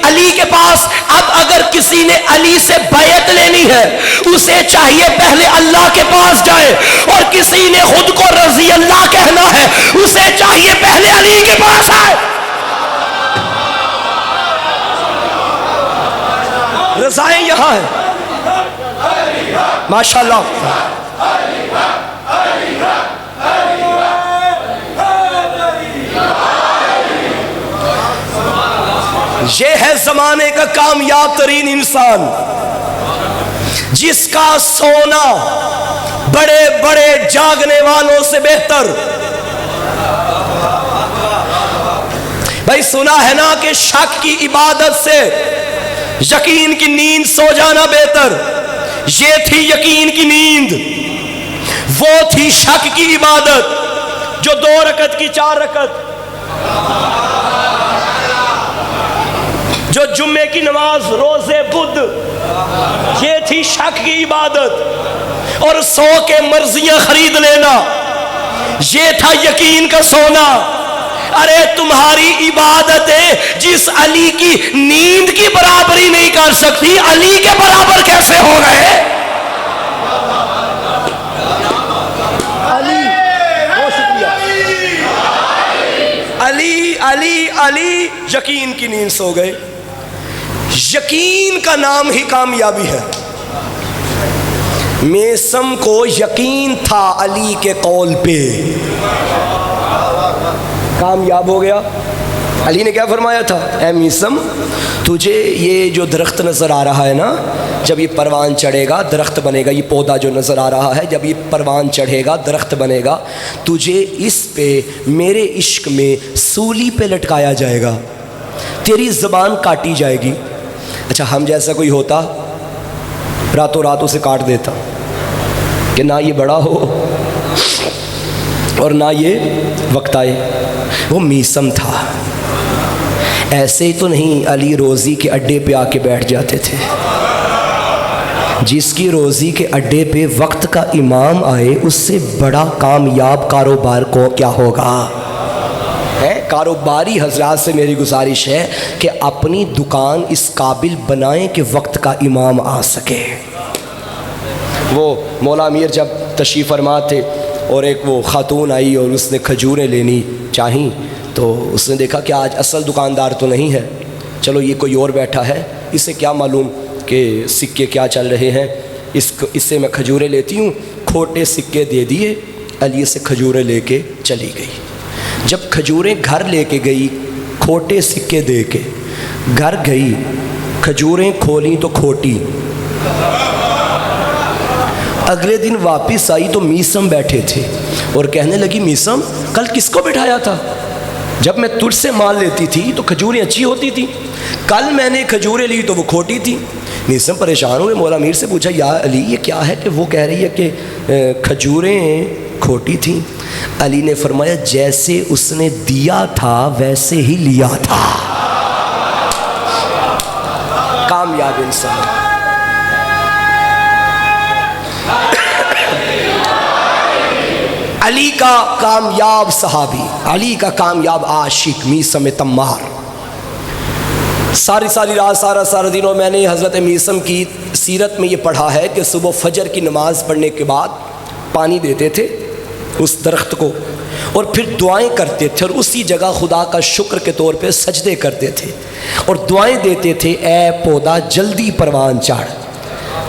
علی کے پاس. اب اگر کسی نے علی سے بیعت لینی ہے اسے چاہیے پہلے اللہ کے پاس جائے, اور کسی نے خود کو رضی اللہ کہنا ہے اسے چاہیے پہلے علی کے پاس آئے. رضائیں یہاں ہیں ماشاءاللہ. یہ ہے زمانے کا کامیاب ترین انسان جس کا سونا بڑے بڑے جاگنے والوں سے بہتر. بھائی سنا ہے نا کہ شک کی عبادت سے یقین کی نیند سو جانا بہتر. یہ تھی یقین کی نیند, وہ تھی شک کی عبادت جو 2 رکعت کی 4 رکعت, جو جمعے کی نماز روزے بدھ, یہ تھی شک کی عبادت. اور 100 کے مرضیاں خرید لینا یہ تھا یقین کا سونا. ارے تمہاری عبادتیں جس علی کی نیند کی برابری نہیں کر سکتی, علی کے برابر کیسے ہو گئے؟ علی علی علی یقین کی نیند سو گئے. یقین کا نام ہی کامیابی ہے. میسم کو یقین تھا علی کے قول پہ, کامیاب ہو گیا. علی نے کیا فرمایا تھا؟ اے میسم تجھے یہ جو درخت نظر آ رہا ہے نا, جب یہ پروان چڑھے گا درخت بنے گا. یہ پودا جو نظر آ رہا ہے جب یہ پروان چڑھے گا درخت بنے گا, تجھے اس پہ میرے عشق میں سولی پہ لٹکایا جائے گا, تیری زبان کاٹی جائے گی. اچھا ہم جیسا کوئی ہوتا راتوں رات اسے کاٹ دیتا کہ نہ یہ بڑا ہو اور نہ یہ وقت آئے. وہ میسم تھا. ایسے ہی تو نہیں علی روزی کے اڈے پہ آ کے بیٹھ جاتے تھے. جس کی روزی کے اڈے پہ وقت کا امام آئے اس سے بڑا کامیاب کاروبار کو کیا ہوگا؟ کاروباری حضرات سے میری گزارش ہے کہ اپنی دکان اس قابل بنائیں کہ وقت کا امام آ سکے. وہ مولا امیر جب تشریف فرما تھے اور ایک وہ خاتون آئی اور اس نے کھجوریں لینی چاہیں, تو اس نے دیکھا کہ آج اصل دکاندار تو نہیں ہے, چلو یہ کوئی اور بیٹھا ہے, اسے کیا معلوم کہ سکے کیا چل رہے ہیں, اس سے میں کھجوریں لیتی ہوں. کھوٹے سکے دے دیے, علی سے کھجوریں لے کے چلی گئی. جب کھجوریں گھر لے کے گئی کھوٹے سکے دے کے, گھر گئی کھجوریں کھولیں تو کھوٹی. اگلے دن واپس آئی تو میسم بیٹھے تھے اور کہنے لگی میسم کل کس کو بٹھایا تھا؟ جب میں تجھ سے مال لیتی تھی تو کھجوریں اچھی ہوتی تھی, کل میں نے کھجوریں لی تو وہ کھوٹی تھی. میسم پریشان ہوئے, مولا امیر سے پوچھا یا علی یہ کیا ہے کہ وہ کہہ رہی ہے کہ کھجوریں کھوٹی تھیں؟ علی نے فرمایا جیسے اس نے دیا تھا ویسے ہی لیا تھا. کامیاب انسان. علی کا کامیاب صحابی, علی کا کامیاب عاشق میسم تمار. ساری رات سارا دنوں میں نے حضرت میثم کی سیرت میں یہ پڑھا ہے کہ صبح فجر کی نماز پڑھنے کے بعد پانی دیتے تھے اس درخت کو اور پھر دعائیں کرتے تھے اور اسی جگہ خدا کا شکر کے طور پہ سجدے کرتے تھے اور دعائیں دیتے تھے، اے پودا جلدی پروان چڑھ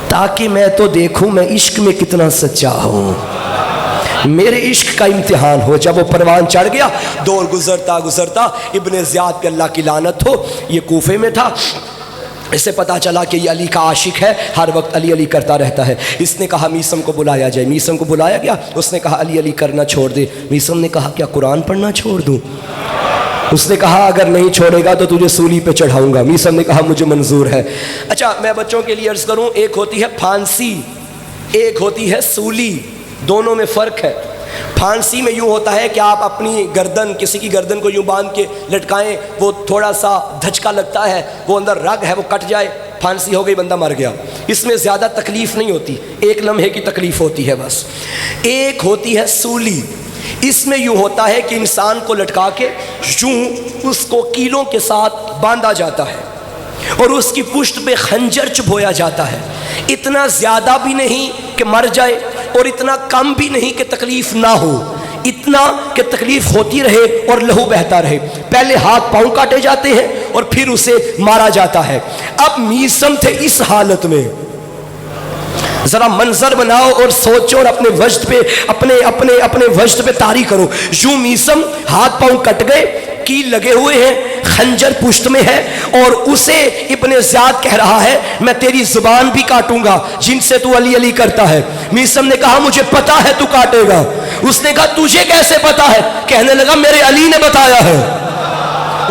تاکہ میں تو دیکھوں میں عشق میں کتنا سچا ہوں، میرے عشق کا امتحان ہو۔ جب وہ پروان چڑھ گیا، دور گزرتا ابن زیاد پہ اللہ کی لعنت ہو، یہ کوفے میں تھا، اسے پتہ چلا کہ یہ علی کا عاشق ہے، ہر وقت علی علی کرتا رہتا ہے۔ اس نے کہا میثم کو بلایا جائے، میثم کو بلایا گیا، اس نے کہا علی علی کرنا چھوڑ دے۔ میثم نے کہا کیا قرآن پڑھنا چھوڑ دوں؟ اس نے کہا اگر نہیں چھوڑے گا تو تجھے سولی پہ چڑھاؤں گا۔ میثم نے کہا مجھے منظور ہے۔ اچھا میں بچوں کے لیے عرض کروں، ایک ہوتی ہے پھانسی، ایک ہوتی ہے سولی، دونوں میں فرق ہے۔ پھانسی میں یوں ہوتا ہے کہ آپ اپنی گردن، کسی کی گردن کو یوں باندھ کے لٹکائیں، وہ تھوڑا سا دھچکا لگتا ہے، وہ اندر رگ ہے وہ کٹ جائے، پھانسی ہو گئی، بندہ مر گیا۔ اس میں زیادہ تکلیف نہیں ہوتی، ایک لمحے کی تکلیف ہوتی ہے بس۔ ایک ہوتی ہے سولی، اس میں یوں ہوتا ہے کہ انسان کو لٹکا کے یوں اس کو کیلوں کے ساتھ باندھا جاتا ہے اور اس کی پشت پہ خنجر چبھویا جاتا ہے، اتنا زیادہ بھی نہیں کہ مر جائے اور اتنا کم بھی نہیں کہ تکلیف نہ ہو، اتنا کہ تکلیف ہوتی رہے اور لہو بہتا رہے۔ پہلے ہاتھ پاؤں کاٹے جاتے ہیں اور پھر اسے مارا جاتا ہے۔ اب میثم تھے اس حالت میں، ذرا منظر بناؤ اور سوچو اور اپنے وجد پہ اپنے وجد پہ طاری کرو۔ یوں میثم ہاتھ پاؤں کٹ گئے، کیل لگے ہوئے ہیں، خنجر پشت میں ہے اور اسے ابن زیاد کہہ رہا ہے میں تیری زبان بھی کاٹوں گا جن سے تو علی علی کرتا ہے۔ میثم نے کہا مجھے پتا ہے تو کاٹے گا۔ اس نے کہا تجھے کیسے پتا ہے؟ کہنے لگا میرے علی نے بتایا ہے۔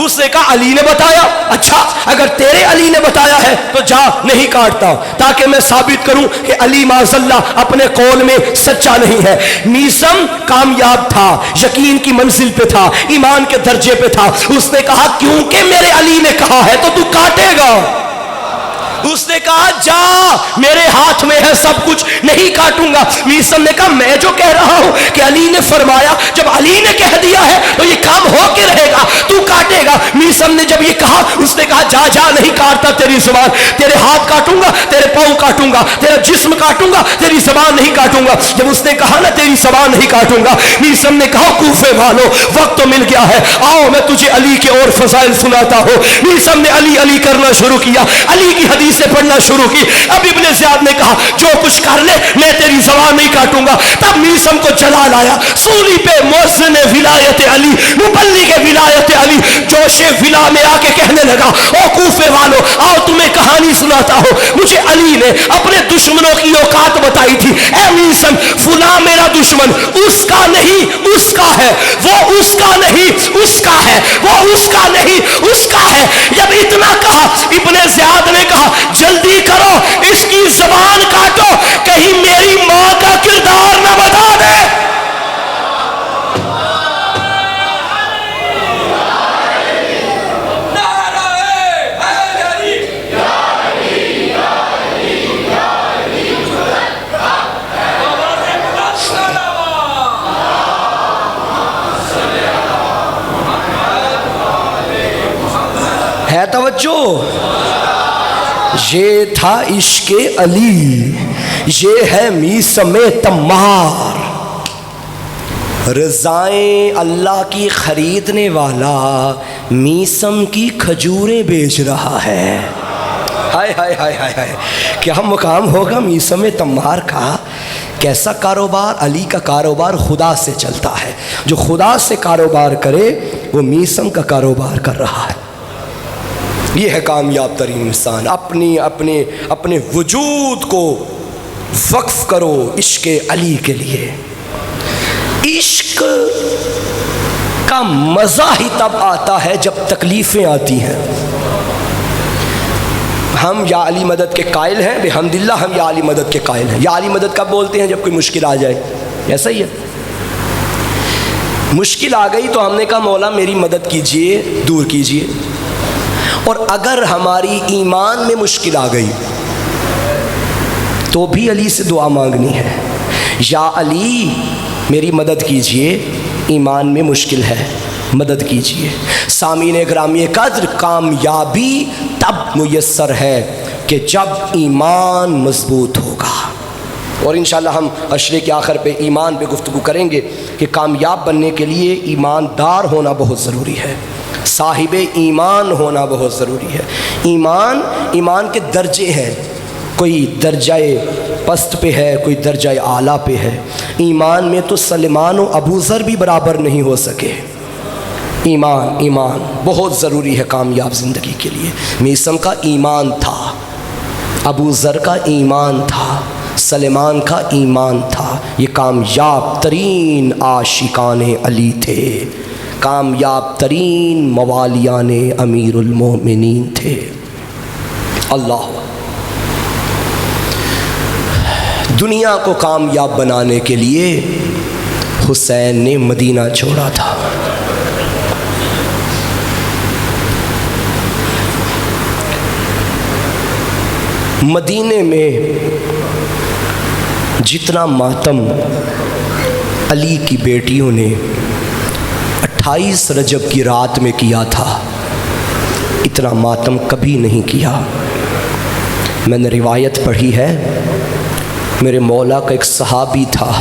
اس نے کہا علی نے بتایا؟ اچھا اگر تیرے علی نے بتایا ہے تو جا نہیں کاٹتا، تاکہ میں ثابت کروں کہ علی معاذ اللہ اپنے قول میں سچا نہیں ہے۔ میثم کامیاب تھا، یقین کی منزل پہ تھا، ایمان کے درجے پہ تھا۔ اس نے کہا کیونکہ میرے علی نے کہا ہے تو تو کاٹے گا۔ اس نے کہا جا میرے ہاتھ میں ہے سب کچھ، نہیں کاٹوں گا۔ میثم نے کہا میں جو کہہ رہا ہوں کہ علی نے فرمایا، جب علی نے کہہ دیا ہے تو یہ کام ہو کے رہے گا، تو کاٹے گا۔ میثم نے جب یہ کہا، اس نے کہا جا نہیں کاٹتا تیری زبان، تیرے ہاتھ کاٹوں گا، تیرے پاؤں کاٹوں گا، تیرا جسم کاٹوں گا، تیری زبان نہیں کاٹوں گا۔ جب اس نے کہا نا تیری زبان نہیں کاٹوں گا، میثم نے کہا کوفے والو وقت تو مل گیا ہے، آؤ میں تجھے علی کے اور فضائل سناتا ہوں۔ میثم نے علی علی کرنا شروع کیا، علی کی حدیث سے پڑھنا شروع کی۔ اب ابن زیاد نے کہا جو کچھ کر لے میں تیری زبان نہیں کاٹوں گا۔ تب میثم کو جلال آیا، سولی پہ مؤذن ولایت علی، مبلغ ولایت علی، جوش ولا میں آ کے کہنے لگا او کوفے والو آؤ تمہیں کہانی سناتا ہوں۔ مجھے علی نے اپنے دشمنوں کی اوقات بتائی تھی، اے میثم فلاں میرا دشمن اس کا نہیں اس کا ہے، وہ اس کا نہیں اس کا ہے، وہ اس کا نہیں اس کا ہے۔ جب اتنا کہا ابن زیاد نے کہا جلدی کرو اس کی زبان کاٹو، کہیں میری ماں کا کردار نہ بتا دے۔ ہے توجہ؟ یہ تھا عشق علی، یہ ہے میثم تمار، رضائیں اللہ کی خریدنے والا میثم کی کھجوریں بیچ رہا ہے۔ ہائے ہائے ہائے ہائے ہائے، کیا مقام ہوگا میثم تمار کا؟ کیسا کاروبار؟ علی کا کاروبار خدا سے چلتا ہے، جو خدا سے کاروبار کرے وہ میثم کا کاروبار کر رہا ہے۔ یہ ہے کامیاب ترین انسان۔ اپنے وجود کو وقف کرو عشق علی کے لیے۔ عشق کا مزہ ہی تب آتا ہے جب تکلیفیں آتی ہیں۔ ہم یا علی مدد کے قائل ہیں، بحمدللہ ہم یا علی مدد کے قائل ہیں۔ یا علی مدد کب بولتے ہیں؟ جب کوئی مشکل آ جائے، ایسا ہی ہے۔ مشکل آ گئی تو ہم نے کہا مولا میری مدد کیجئے، دور کیجئے۔ اور اگر ہماری ایمان میں مشکل آ گئی تو بھی علی سے دعا مانگنی ہے، یا علی میری مدد کیجئے، ایمان میں مشکل ہے، مدد کیجئے۔ سامعین گرامی قدر، کامیابی تب میسر ہے کہ جب ایمان مضبوط ہوگا۔ اور انشاءاللہ ہم عشرے کے آخر پہ ایمان پہ گفتگو کریں گے کہ کامیاب بننے کے لیے ایماندار ہونا بہت ضروری ہے، صاحب ایمان ہونا بہت ضروری ہے۔ ایمان کے درجے ہیں، کوئی درجہ پست پہ ہے، کوئی درجہ اعلیٰ پہ ہے۔ ایمان میں تو سلمان و ابو ذر بھی برابر نہیں ہو سکے۔ ایمان بہت ضروری ہے کامیاب زندگی کے لیے۔ میثم کا ایمان تھا، ابو ذر کا ایمان تھا، سلمان کا ایمان تھا۔ یہ کامیاب ترین عاشقان علی تھے، کامیاب ترین موالیان امیر المومنین تھے۔ اللہ، دنیا کو کامیاب بنانے کے لیے حسین نے مدینہ چھوڑا تھا۔ مدینے میں جتنا ماتم علی کی بیٹیوں نے 28 رجب کی رات میں کیا تھا، اتنا ماتم کبھی نہیں کیا۔ میں نے روایت پڑھی ہے، میرے مولا کا ایک صحابی تھا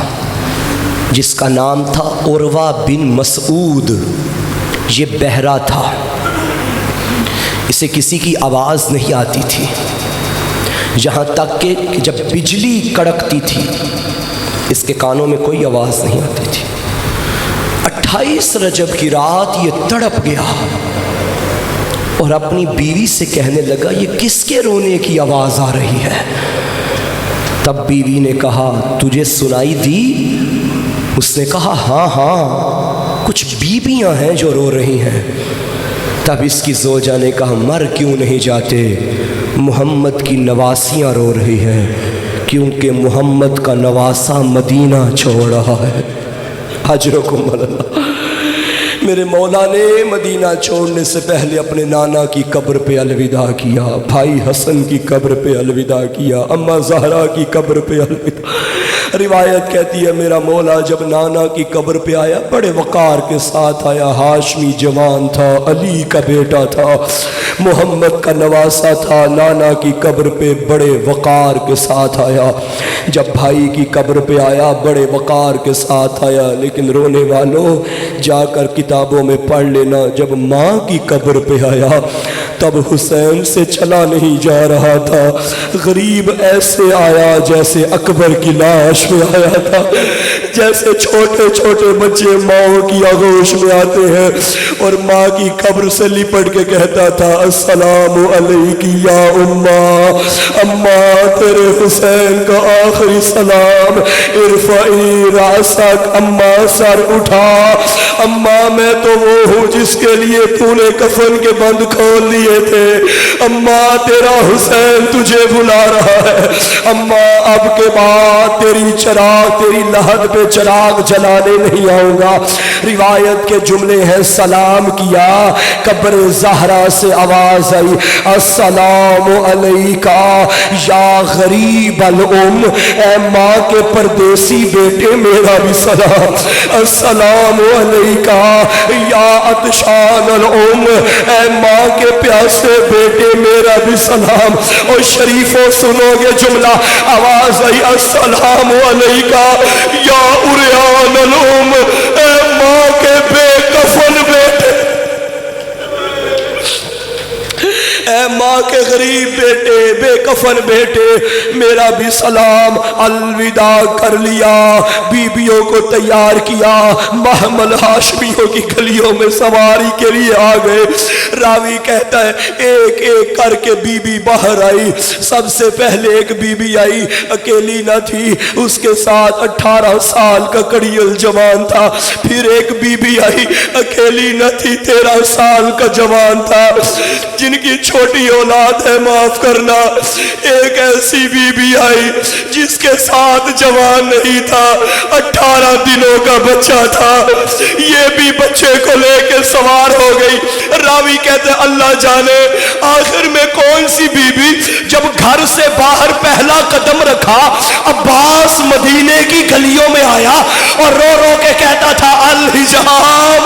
جس کا نام تھا عروہ بن مسعود۔ یہ بہرا تھا، اسے کسی کی آواز نہیں آتی تھی، یہاں تک کہ جب بجلی کڑکتی تھی اس کے کانوں میں کوئی آواز نہیں آتی تھی۔ 28 رجب کی رات یہ تڑپ گیا اور اپنی بیوی سے کہنے لگا، یہ کس کے رونے کی آواز آ رہی ہے؟ تب بیوی نے کہا، تجھے سنائی دی؟ اس نے کہا، ہاں کچھ بیویاں ہیں جو رو رہی ہیں۔ تب اس کی زوجہ نے کہا، مر کیوں نہیں جاتے؟ محمد کی نواسیاں رو رہی ہیں، کیونکہ محمد کا نواسا مدینہ چھوڑ رہا ہے۔ اجرکم اللہ۔ میرے مولا نے مدینہ چھوڑنے سے پہلے اپنے نانا کی قبر پہ الوداع کیا، بھائی حسن کی قبر پہ الوداع کیا، اماں زہرا کی قبر پہ الوداع۔ روایت کہتی ہے میرا مولا جب نانا کی قبر پہ آیا بڑے وقار کے ساتھ آیا، ہاشمی جوان تھا، علی کا بیٹا تھا، محمد کا نواسا تھا، نانا کی قبر پہ بڑے وقار کے ساتھ آیا۔ جب بھائی کی قبر پہ آیا بڑے وقار کے ساتھ آیا، لیکن رونے والوں جا کر کتابوں میں پڑھ لینا، جب ماں کی قبر پہ آیا تب حسین سے چلا نہیں جا رہا تھا، غریب ایسے آیا جیسے اکبر کی لاش میں آیا تھا، جیسے چھوٹے چھوٹے بچے ماں کی آغوش میں آتے ہیں، اور ماں کی قبر سے لپٹ کے کہتا تھا، السلام علیکی یا اماں، اماں تیرے حسین کا آخری سلام، ارفعی راسک، اماں سر اٹھا، اماں میں تو وہ ہوں جس کے لیے تو نے کفن کے بند کھول لیے تھے، اماں تیرا حسین تجھے بلا رہا ہے، اماں اب کے بعد تیری لحد پہ چراغ جلانے نہیں آؤں گا۔ روایت کے جملے ہیں، سلام کیا، قبر زہرا سے آواز آئی، السلام علیکہ یا غریب الام، اے ماں کے پردیسی بیٹے میرا بھی سلام، السلام علیکہ یا عطشان الام، اے ماں کے پیاسے بیٹے میرا بھی سلام۔ اور شریفوں سنو گے جملہ، آواز آئی، السلام علیکہ یا عریان الام، اے ماں کے بے کفن بیٹے، اے ماں کے غریب بیٹے، بے کفن بیٹے میرا بھی سلام۔ الوداع کر لیا، بیویوں کو تیار کیا، محمل ہاشمیوں کی گلیوں میں سواری کے لیے آ گئے۔ راوی کہتا ہے ایک ایک کر کے بی بی باہر آئی۔ سب سے پہلے ایک بی بی آئی، اکیلی نہ تھی، اس کے ساتھ 18 سال کا کڑیل جوان تھا۔ پھر ایک بی بی آئی، اکیلی نہ تھی، 13 سال کا جوان تھا، جن کی چھوٹی اولاد ہے معاف کرنا۔ ایک ایسی بی بی آئی جس کے ساتھ جوان نہیں تھا، 18 دنوں کا بچہ تھا، یہ بھی بچے کو لے کے سوار ہو گئی۔ راوی کہتے اللہ جانے آخر میں کون سی بی بی جب گھر سے باہر پہلا قدم رکھا، عباس مدینے کی گلیوں میں آیا اور رو رو کے کہتا تھا الحجاب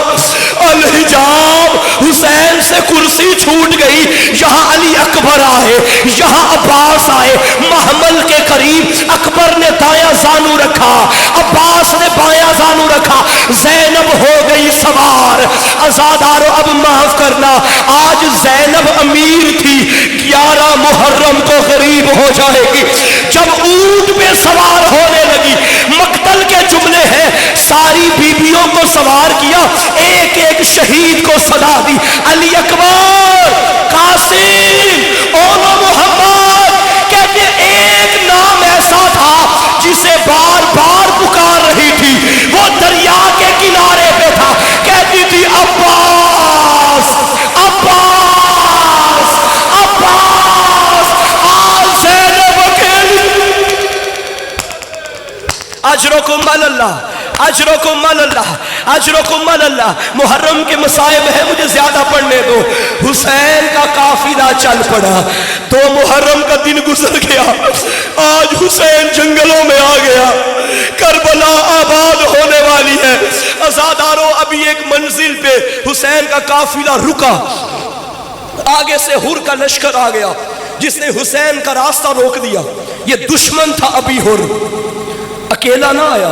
الحجاب، حسین سے کرسی چھوٹ گئی، یہاں علی اکبر آئے، یہاں عباس آئے، محمل کے قریب اکبر نے دایاں زانو رکھا، عباس نے بایاں زانو رکھا، زینب ہو گئی سوار۔ عزادارو اب معاف کرنا، آج زینب امیر تھی، 11 محرم کو غریب ہو جائے گی۔ جب اونٹ پہ سوار ہونے لگی، مقتل کے جملے ہیں، ساری بیویوں کو سوار کیا، ایک ایک شہید کو صدا دی، علی اکبر، قاسم، اولو محمد، کہتے ایک نام ایسا تھا جسے بار بار پکار رہی تھی، وہ دریا کے کنارے پہ تھا، کہتی تھی عباس عباس عباس، آج زینب اکیلی۔ اجرکم علی اللہ، اجرکم علی اللہ، اجرکم علی اللہ۔ محرم کے مصائب ہیں، مجھے زیادہ پڑھنے دو۔ حسین کا قافلہ چل پڑا، 2 محرم کا دن گزر گیا، آج حسین جنگلوں میں آ گیا، کربلا آباد ہونے والی ہے۔ عزادارو ابھی ایک منزل پہ حسین کا قافلہ رکا، آگے سے ہر کا لشکر آ گیا جس نے حسین کا راستہ روک دیا۔ یہ دشمن تھا ابھی ہر، اکیلا نہ آیا،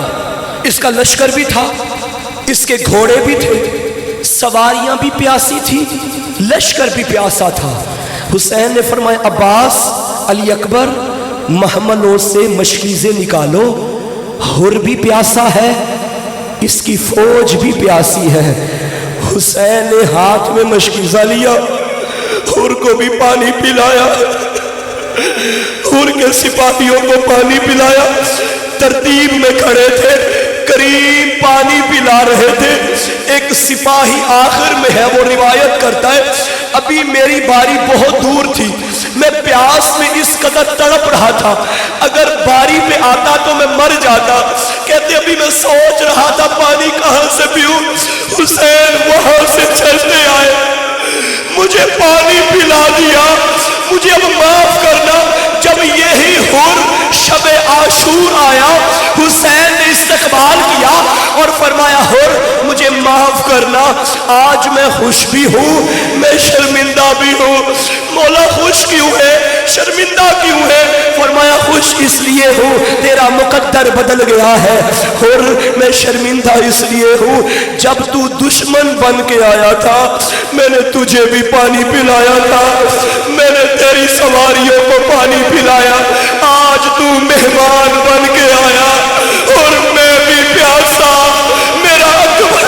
اس کا لشکر بھی تھا، اس کے گھوڑے بھی تھے، سواریاں بھی پیاسی تھی، لشکر بھی پیاسا تھا۔ حسین نے فرمایا عباس، علی اکبر، محملوں سے مشکیزیں نکالو، ہر بھی پیاسا ہے، اس کی فوج بھی پیاسی ہے۔ حسین نے ہاتھ میں مشکیزہ لیا، ہر کو بھی پانی پلایا، ہر کے سپاہیوں کو پانی پلایا، ترتیب میں کھڑے تھے، کریم پانی پلا رہے تھے۔ ایک سپاہی آخر میں ہے، وہ روایت کرتا ہے ابھی میری باری بہت دور تھی، میں پیاس میں اس قدر تڑپ رہا تھا، اگر باری پہ آتا تو میں مر جاتا۔ کہتے ابھی میں سوچ رہا تھا پانی کہاں سے پیوں، حسین وہاں سے چلتے آئے، مجھے پانی پلا دیا، مجھے اب معاف کرنا۔ جب یہی ہر شب عاشور آیا، حسین نے استقبال کیا اور فرمایا ہر مجھے معاف کرنا، آج میں خوش بھی ہوں، میں شرمندہ بھی ہوں۔ مولا خوش کیوں ہے، شرمندہ کیوں ہے؟ فرمایا خوش اس لیے ہوں تیرا مقدر بدل گیا ہے، ہر میں شرمندہ اس لیے ہوں جب تو دشمن بن کے آیا تھا میں نے تجھے بھی پانی پلایا تھا، میں نے تیری سواریوں کو پانی پلایا، آج تو مہمان بن کے آیا اور میں بھی پیاسا، میرا اکبر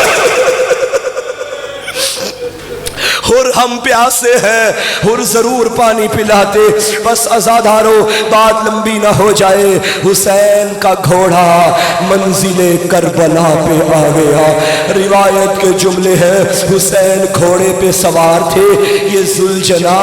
اور ہم پیاسے ہیں، اور ضرور پانی پلاتے۔ بس عزادارو بات لمبی نہ ہو جائے، حسین کا گھوڑا منزل کربلا پہ آ گیا۔ روایت کے جملے ہیں حسین گھوڑے پہ سوار تھے، یہ ذوالجنا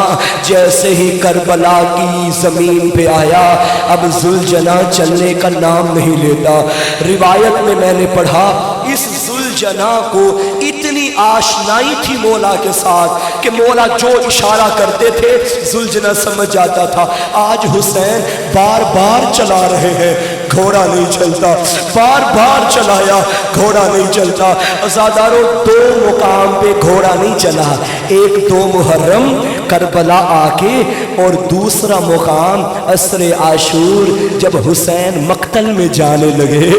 جیسے ہی کربلا کی زمین پہ آیا اب ذوالجنا چلنے کا نام نہیں لیتا۔ روایت میں نے پڑھا اس ذوالجنا کو اتنی آشنائی تھی مولا کے ساتھ کہ مولا جو اشارہ کرتے تھے ذوالجنا سمجھ جاتا تھا۔ آج حسین بار بار چلا رہے ہیں، گھوڑا نہیں چلتا، بار بار چلایا گھوڑا نہیں چلتا۔ عزادارو 2 مقام پہ گھوڑا نہیں چلا، ایک 2 محرم کربلا آ کے اور دوسرا مقام عصر عاشور جب حسین مقتل میں جانے لگے،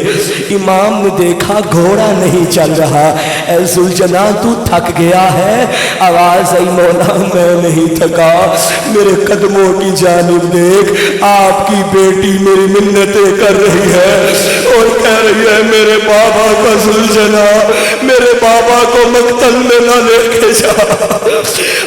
امام نے دیکھا گھوڑا نہیں چل رہا، اے ذوالجنا تو تھک گیا ہے؟ آواز آئی مولا میں نہیں تھکا، میرے قدموں کی جانب دیکھ، آپ کی بیٹی میری منتیں کر رہی ہے اور کہہ رہی ہے میرے بابا کا ذوالجنا، میرے بابا کو مقتل میں نہ لے کے جا۔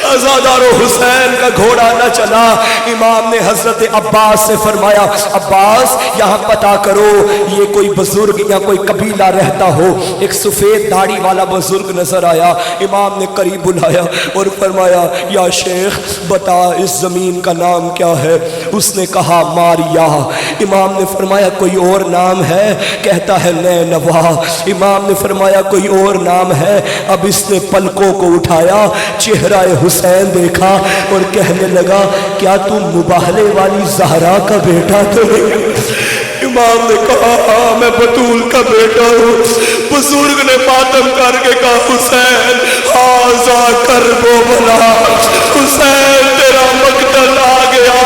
عزادارو حسین کا گھوڑا نہ چلا، امام نے حضرت عباس سے فرمایا عباس یہاں پتہ کرو یہ کوئی بزرگ یا کوئی قبیلہ رہتا ہو۔ ایک سفید داڑھی والا بزرگ نظر آیا، امام نے قریب بلایا اور فرمایا یا شیخ بتا اس زمین کا نام کیا ہے؟ اس نے کہا ماریا۔ امام نے فرمایا کوئی اور نام ہے؟ کہتا ہے نینوا۔ امام نے فرمایا کوئی اور نام ہے؟ اب اس نے پلکوں کو اٹھایا، چہرہ حسین حسین دیکھا اور کہنے لگا کیا تم مباہلے والی زہرا کا بیٹا تو نہیں؟ امام نے کہا ہاں میں بطول کا بیٹا ہوں۔ بزرگ نے ماتم کر کے کہا حسین ہاذا کرب و بلا، حسین تیرا مقتل آ گیا۔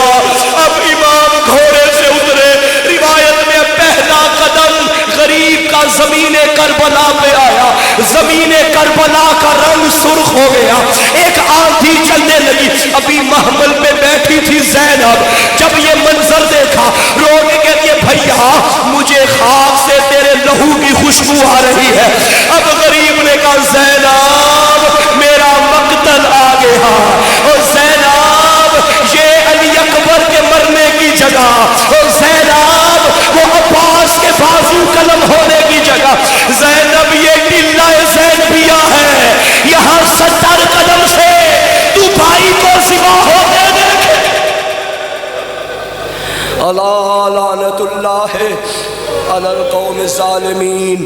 اب امام گھوڑے سے اترے، روایت میں پہلا قدم غریب کا زمین کربلا پہ آیا، زمین کربلا کا رنگ سرخ ہو گیا، ایک آندھی چلنے لگی۔ ابھی محمل پہ بیٹھی تھی زینب، جب یہ منظر دیکھا رو کے کہتی ہے بھیا مجھے خاک سے تیرے لہو کی خوشبو آ رہی ہے۔ اب غریب نے کہا زینب میرا مقتل آ گیا، اور زینب یہ علی اکبر کے مرنے کی جگہ، اور زینب وہ عباس کے بازو قلم ہونے کی جگہ، زینب یہ ٹلہ زینبیہ ہے، یہاں 70 قدم سے تو بھائی کو ذبح ہونے دیکھے۔ اللہ لعنت اللہ علی القوم الظالمین۔